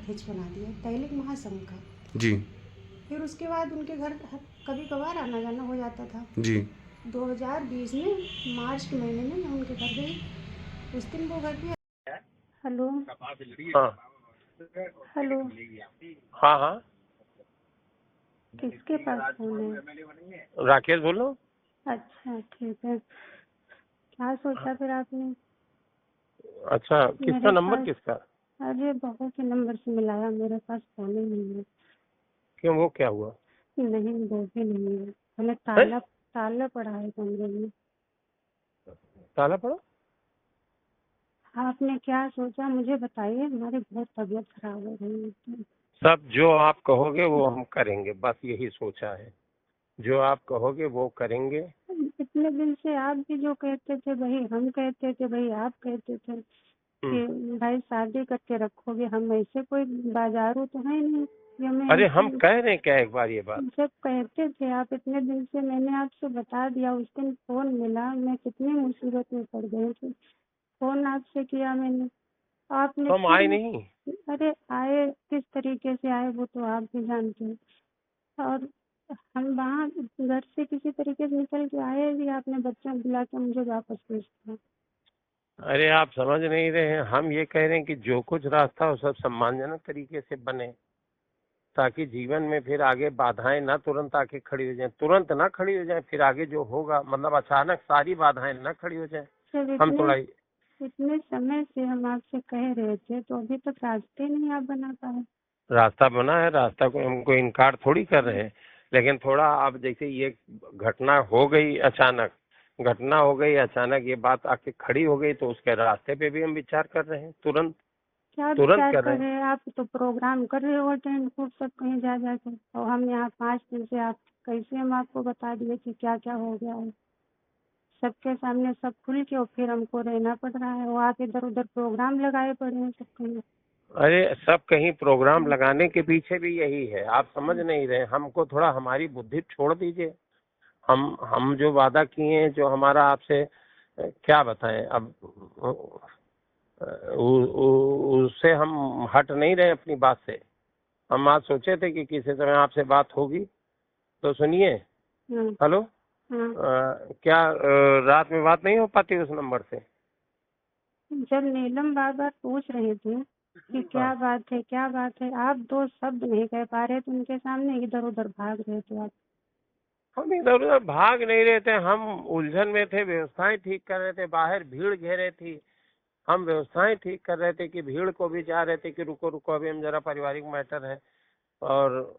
अध्यक्ष बना दिया दैनिक महासंघ का। जी फिर उसके बाद उनके घर कभी कभार आना जाना हो जाता था। जी 2020 में मार्च के महीने में मैं उनके घर गई। उस दिन वो घर पे। हेलो हाँ हेलो, हाँ हाँ किसके पास फोन है? राकेश बोलो। अच्छा ठीक है, क्या सोचा फिर आपने? अच्छा किसका मेरे नंबर पास किसका? अरे बहू के नंबर से मिलाया, मेरे पास फोन ही नहीं है। क्यों वो क्या हुआ? नहीं, वो भी नहीं है। हमें है? ताला ताला पड़ा है कमरे में। ताला पड़ा? आपने क्या सोचा मुझे बताइए, हमारी बहुत तबीयत खराब हो रही है। सब जो आप कहोगे वो हम करेंगे, बस यही सोचा है। जो आप कहोगे वो करेंगे। इतने दिन से आप भी जो कहते थे वही हम कहते थे, वही आप कहते थे कि भाई शादी करके रखोगे। हम ऐसे कोई बाजारू तो है नहीं कि हमें अरे हम ऐसे। कह रहे हैं क्या एक बार ये बात? जब कहते थे आप इतने दिन से, मैंने आपसे बता दिया। उस दिन फोन मिला, मैं कितनी मुसीबत में पड़ गई थी। फोन आपसे किया मैंने, आपने हम फिर। आए नहीं। अरे आए, किस तरीके से आए वो तो आप भी जानते हैं। और हम वहाँ घर से किसी तरीके से निकल के आए भी, आपने बच्चा बुला के मुझे वापस भेज दिया। अरे आप समझ नहीं रहे हैं, हम ये कह रहे हैं कि जो कुछ रास्ता हो सब सम्मानजनक तरीके से बने, ताकि जीवन में फिर आगे बाधाएं ना तुरंत आके खड़ी हो जाएं, तुरंत ना खड़ी हो जाएं, फिर आगे जो होगा मतलब अचानक सारी बाधाएं ना खड़ी हो जाएं। जब हम इतने थोड़ा इतने समय से हम आपसे कह रहे थे तो अभी तक रास्ते नहीं आप बना पाए। रास्ता बना है, रास्ता को हमको इनकार थोड़ी कर रहे हैं, लेकिन थोड़ा अब जैसे ये घटना हो गई अचानक, घटना हो गई अचानक, ये बात आके खड़ी हो गई, तो उसके रास्ते पे भी हम विचार कर रहे हैं, तुरंत क्या तुरंत विचार कर रहे कर हैं। रहे हैं? आप तो प्रोग्राम कर रहे हो अटेंड खूब सब कहीं जा जाकर, और हम यहाँ 5 दिन से आप कैसे हम आपको बता दिए कि क्या क्या हो गया है। सबके सामने सब खुल के, और फिर हमको रहना पड़ रहा है। वो आप इधर उधर प्रोग्राम लगाए पड़े हैं सब कहीं। अरे सब कहीं प्रोग्राम लगाने के पीछे भी यही है, आप समझ नहीं रहे। हमको थोड़ा हमारी बुद्धि छोड़ दीजिए। हम जो वादा किए हैं, जो हमारा आपसे क्या बताएं अब, उससे हम हट नहीं रहे अपनी बात से। हम आज सोचे थे कि किसी समय आपसे बात होगी, तो सुनिए। हम्म, हेलो, हाँ। क्या रात में बात नहीं हो पाती उस नंबर से? जब नीलम बार बार पूछ रहे थे कि क्या हाँ, बात है क्या बात है, आप 2 शब्द नहीं कह पा रहे थे उनके सामने, इधर उधर भाग रहे थे आप। हम इधर उधर भाग नहीं रहे थे, हम उलझन में थे, व्यवस्थाएं ठीक कर रहे थे, बाहर भीड़ घेरे थी। हम व्यवस्थाएं ठीक कर रहे थे कि भीड़ को भी जा रहे थे कि रुको रुको अभी हम जरा पारिवारिक मैटर है, और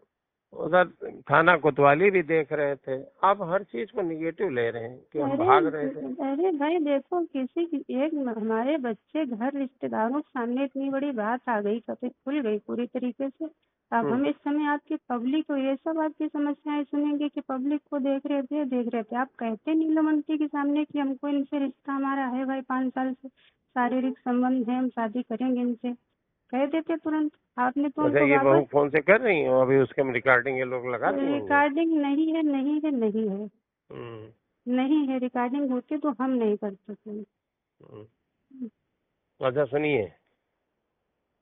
उधर थाना कोतवाली भी देख रहे थे। आप हर चीज को निगेटिव ले रहे हैं कि हम अरे भाग रहे थे। अरे भाई देखो, किसी की एक हमारे बच्चे घर रिश्तेदारों के सामने इतनी बड़ी बात आ गई, कभी खुल गई पूरी तरीके से। अब हम्म। हम इस समय आपकी पब्लिक को ये सब आपकी समस्याएं सुनेंगे कि पब्लिक को देख रहे थे। आप कहते नीलम आंटी के सामने कि हमको इनसे रिश्ता हमारा है भाई, 5 साल से शारीरिक संबंध है, हम शादी करेंगे इनसे, कह देते तुरंत। आपने तो अच्छा उनको ये बहू वापस। फोन से कर रही हो, अभी उसके हम रिकॉर्डिंग ये लोग लगा दिए होंगे। रिकॉर्डिंग नहीं है, नहीं है, नहीं है, हम्म, नहीं है। रिकॉर्डिंग होती तो हम नहीं कर सकते। हम्म। अच्छा सुनिए।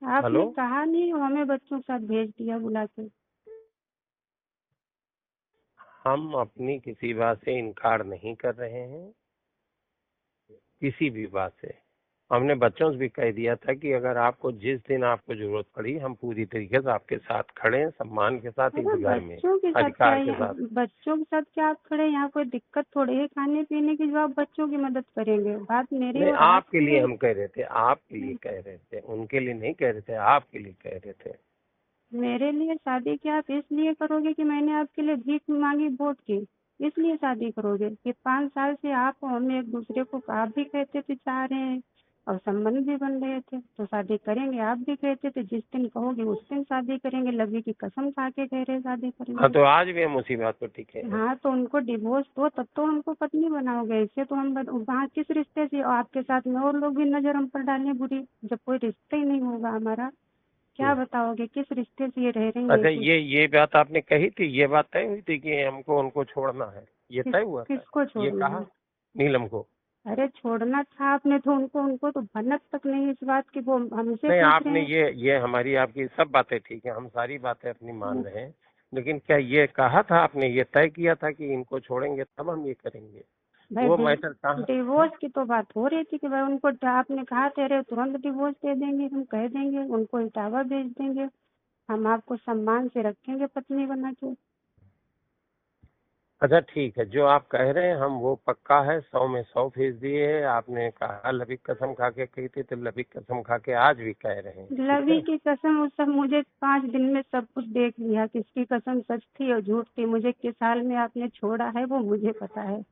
हेलो, आपने कहा नहीं, हमें बच्चों के साथ भेज दिया बुला के। हम अपनी किसी बात से इनकार नहीं कर रहे हैं, किसी भी बात से। हमने बच्चों से भी कह दिया था कि अगर आपको जिस दिन आपको जरूरत पड़ी, हम पूरी तरीके से आपके साथ खड़े हैं, सम्मान के साथ, अरे इस घर में बच्चों के साथ क्या अधिकार के है? साथ। बच्चों के साथ क्या आप खड़े? यहाँ कोई दिक्कत थोड़ी है खाने पीने की जो आप बच्चों की मदद करेंगे। बात मेरी नहीं, और आपके आपकी लिए है। हम कह रहे थे, आपके लिए कह रहे थे, उनके लिए नहीं कह रहे थे, आपके लिए कह रहे थे। मेरे लिए शादी क्या आप इसलिए करोगे कि मैंने आपके लिए भीख मांगी वोट की? इसलिए शादी करोगे कि 5 साल से आप और हम एक दूसरे को, आप भी कहते थे चाह रहे हैं और संबंध भी बन रहे थे, तो शादी करेंगे। आप भी कहते थे जिस दिन कहोगे उस दिन शादी करेंगे, लवी की कसम खा के कह रहे शादी हाँ करेंगे। तो आज भी हम उसी बात पर टिके हैं। हाँ तो उनको डिवोर्स दो, तब तो हमको पत्नी बनाओगे। ऐसे तो हम वहाँ किस रिश्ते से, और आपके साथ में और लोग भी नजर हम पर डालें बुरी, जब कोई रिश्ता ही नहीं होगा हमारा। क्या बताओगे किस रिश्ते से ये रह रही है? अच्छा ये बात आपने कही थी, ये बात तय हुई थी कि हमको उनको छोड़ना है, ये तय हुआ था? किसको ये छोड़ना कहा है? नीलम को? अरे छोड़ना था आपने तो उनको उनको तो भनक तक नहीं इस बात की, वो हमसे नहीं, पूछ रहे आपने हैं। ये हमारी आपकी सब बातें ठीक है, हम सारी बातें अपनी मान रहे हैं, लेकिन क्या ये कहा था आपने, ये तय किया था कि इनको छोड़ेंगे तब हम ये करेंगे? भाई वो मैटर कहाँ? डिवोर्स की तो बात हो रही थी कि भाई उनको आपने कहा तेरे तुरंत डिवोर्स दे देंगे, हम कह देंगे उनको इटावा भेज देंगे, हम आपको सम्मान से रखेंगे पत्नी बना के। अच्छा ठीक है, जो आप कह रहे हैं हम वो पक्का है, 100 में 100% है। आपने कहा लबी कसम खा के कही थी, तो लबी कसम खा के आज भी कह रहे हैं, ठीक लवी है? की कसम, उस सब मुझे 5 दिन में सब कुछ देख लिया, किसकी कसम सच थी और झूठ थी, मुझे किस हाल में आपने छोड़ा है वो मुझे पता है।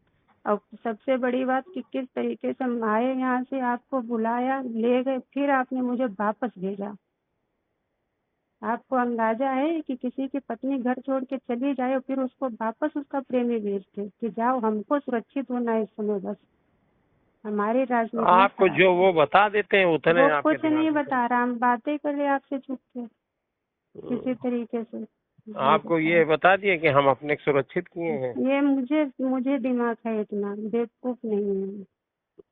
और सबसे बड़ी बात कि किस तरीके से हम आए यहाँ से, आपको बुलाया, ले गए, फिर आपने मुझे वापस भेजा। आपको अंदाजा है कि किसी की पत्नी घर छोड़ के चली जाए और फिर उसको वापस उसका प्रेमी भेजते कि जाओ, हमको सुरक्षित होना है इस समय, बस हमारी राजनीति में आपको जो वो बता देते हैं उतने वो आपके कुछ नहीं दिमाग में बता रहा, हम बातें कर रहे आपसे छुप के किसी तरीके से। आपको ये बता दिए कि हम अपने को सुरक्षित किए हैं। ये मुझे मुझे दिमाग है, इतना बेवकूफ नहीं है।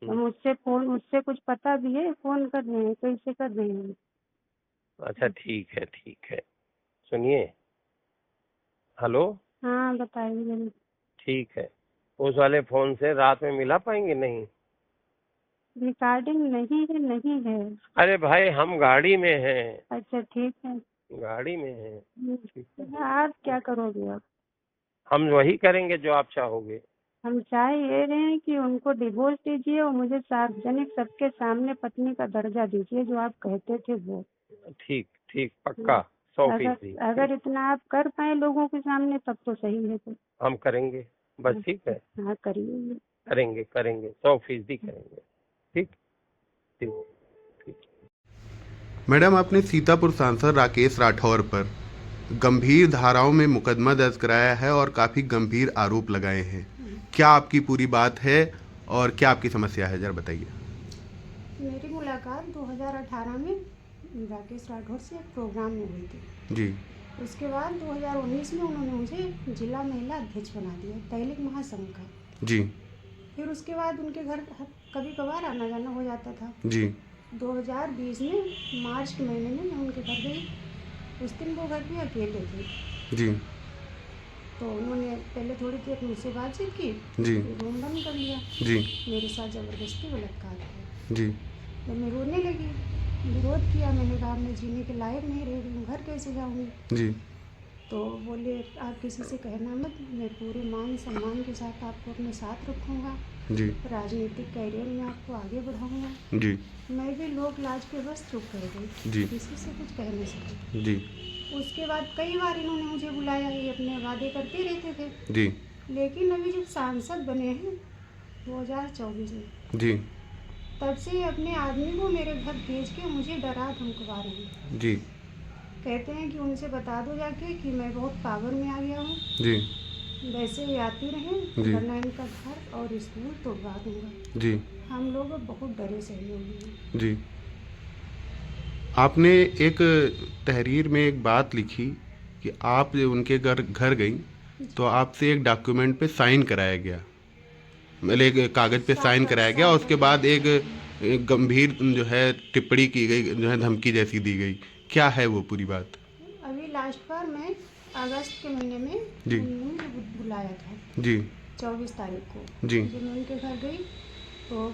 तो मुझसे कुछ पता भी है, फोन कर रहे हैं, कैसे कर रहे हैं? अच्छा ठीक है, ठीक है, सुनिए। हेलो। हाँ बताइए। ठीक है, उस वाले फोन से रात में मिला पाएंगे? नहीं। रिकॉर्डिंग नहीं है, नहीं है। अरे भाई हम गाड़ी में हैं, अच्छा ठीक है। गाड़ी में हैं, ठीक है। आप क्या करोगे अब? हम वही करेंगे जो आप चाहोगे। हम चाह ये रहे हैं कि उनको डिवोर्स दीजिए और मुझे सार्वजनिक सबके सामने पत्नी का दर्जा दीजिए जो आप कहते थे वो। ठीक ठीक, पक्का 100%। अगर इतना आप कर पाए लोगों के सामने तब तो सही है। तो हम करेंगे, बस ठीक है, हाँ करिए। करेंगे करेंगे 100% करेंगे। ठीक ठीक ठीक। मैडम, आपने सीतापुर सांसद राकेश राठौर पर गंभीर धाराओं में मुकदमा दर्ज कराया है और काफ़ी गंभीर आरोप लगाए हैं। क्या आपकी पूरी बात है और क्या आपकी समस्या है, जरा बताइए। मेरी मुलाकात 2018 में राकेश राठौर से एक प्रोग्राम में हुई थी। जी। उसके बाद 2019 में उन्होंने मुझे जिला महिला अध्यक्ष बना दिया तैलिक महासंघ का। जी। फिर उसके बाद उनके घर कभी कभार आना जाना हो जाता था। जी। 2020 में मार्च के महीने में मैं उनके घर गई। उस दिन वो घर में अकेले थे। जी। तो उन्होंने पहले थोड़ी देर मुझसे बातचीत की, जी। रूम बंद कर लिया। जी। मेरे साथ ज़बरदस्ती बलात्कार किया। जी। जब मैं रोने लगी, विरोध किया, मैंने कहा मैं जीने के लायक नहीं रह रही हूँ, घर कैसे जाऊँगी? जी। तो बोले आप किसी से कहना मत, मैं पूरे मान सम्मान के साथ आपको अपने साथ रखूँगा, जी। राजनीतिक कैरियर में आपको आगे बढ़ाऊँगा। जी। मैं भी लोक लाज के बस चुप कर गई, जी। किसी से कुछ कह नहीं सकी। जी। उसके बाद कई बार इन्होंने मुझे बुलाया, ये अपने वादे करते रहते थे। जी। लेकिन अभी जब सांसद बने हैं 2024 में, जी। तब से ये अपने आदमी को मेरे घर भेज के मुझे डरा धमकवा रहे हैं। जी। कहते हैं कि उनसे बता दो जाके कि मैं बहुत पावर में आ गया हूँ, जी। वैसे ही आती रहें जी। वरना इनका घर और स्कूल तोड़वा दूंगा। जी। हम लोग अब बहुत डरे सहयोगी हैं। जी। आपने एक तहरीर में एक बात लिखी कि आप उनके घर गई तो आपसे एक डॉक्यूमेंट पे साइन कराया गया, मतलब एक कागज़ पे साइन कराया गया, और उसके बाद एक गंभीर जो है टिप्पणी की गई, जो है धमकी जैसी दी गई। क्या है वो पूरी बात? अभी लास्ट बार मैं अगस्त के महीने में जी। उन्होंने मुझे बुलाया था। जी। 24 तारीख को। जी। जब मैं उनके घर गई तो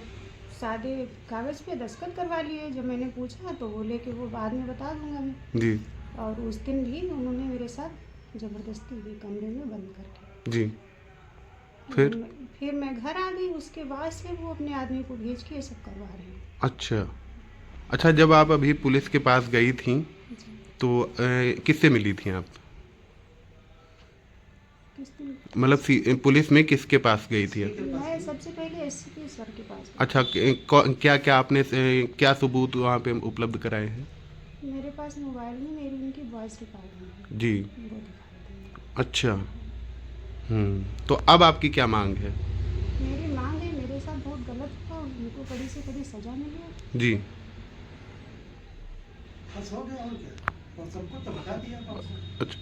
सादे कागज़ पे दस्तखत करवा लिए। जब मैंने पूछा तो बोले कि वो बाद में बता दूंगा मैं। जी। और उस दिन भी उन्होंने मेरे साथ ज़बरदस्ती हुई, कमरे में बंद करके। जी। फिर मैं घर आ गई। उसके बाद से वो अपने आदमी को भेज के ये सब करवा रहे हैं। अच्छा। अच्छा, जब आप अभी पुलिस के पास गई थी तो किससे मिली थी आप? मतलब पुलिस में किसके पास गई थी? मैं सबसे पहले एसपी सर के पास। अच्छा, क्या क्या आपने क्या सबूत वहाँ पे उपलब्ध कराए हैं? मेरे पास मोबाइल में मेरी उनकी वॉइस रिकॉर्डिंग है। जी। वो दिखाई देंगे। अच्छा। तो अब आपकी क्या मांग है? मेरी मांग है, मेरे साथ बहुत गलत हुआ, उनको कड़ी से कड़ी सजा मिले। जी। बस हो गया और क्या, और सबको तो बता दिया। अच्छा।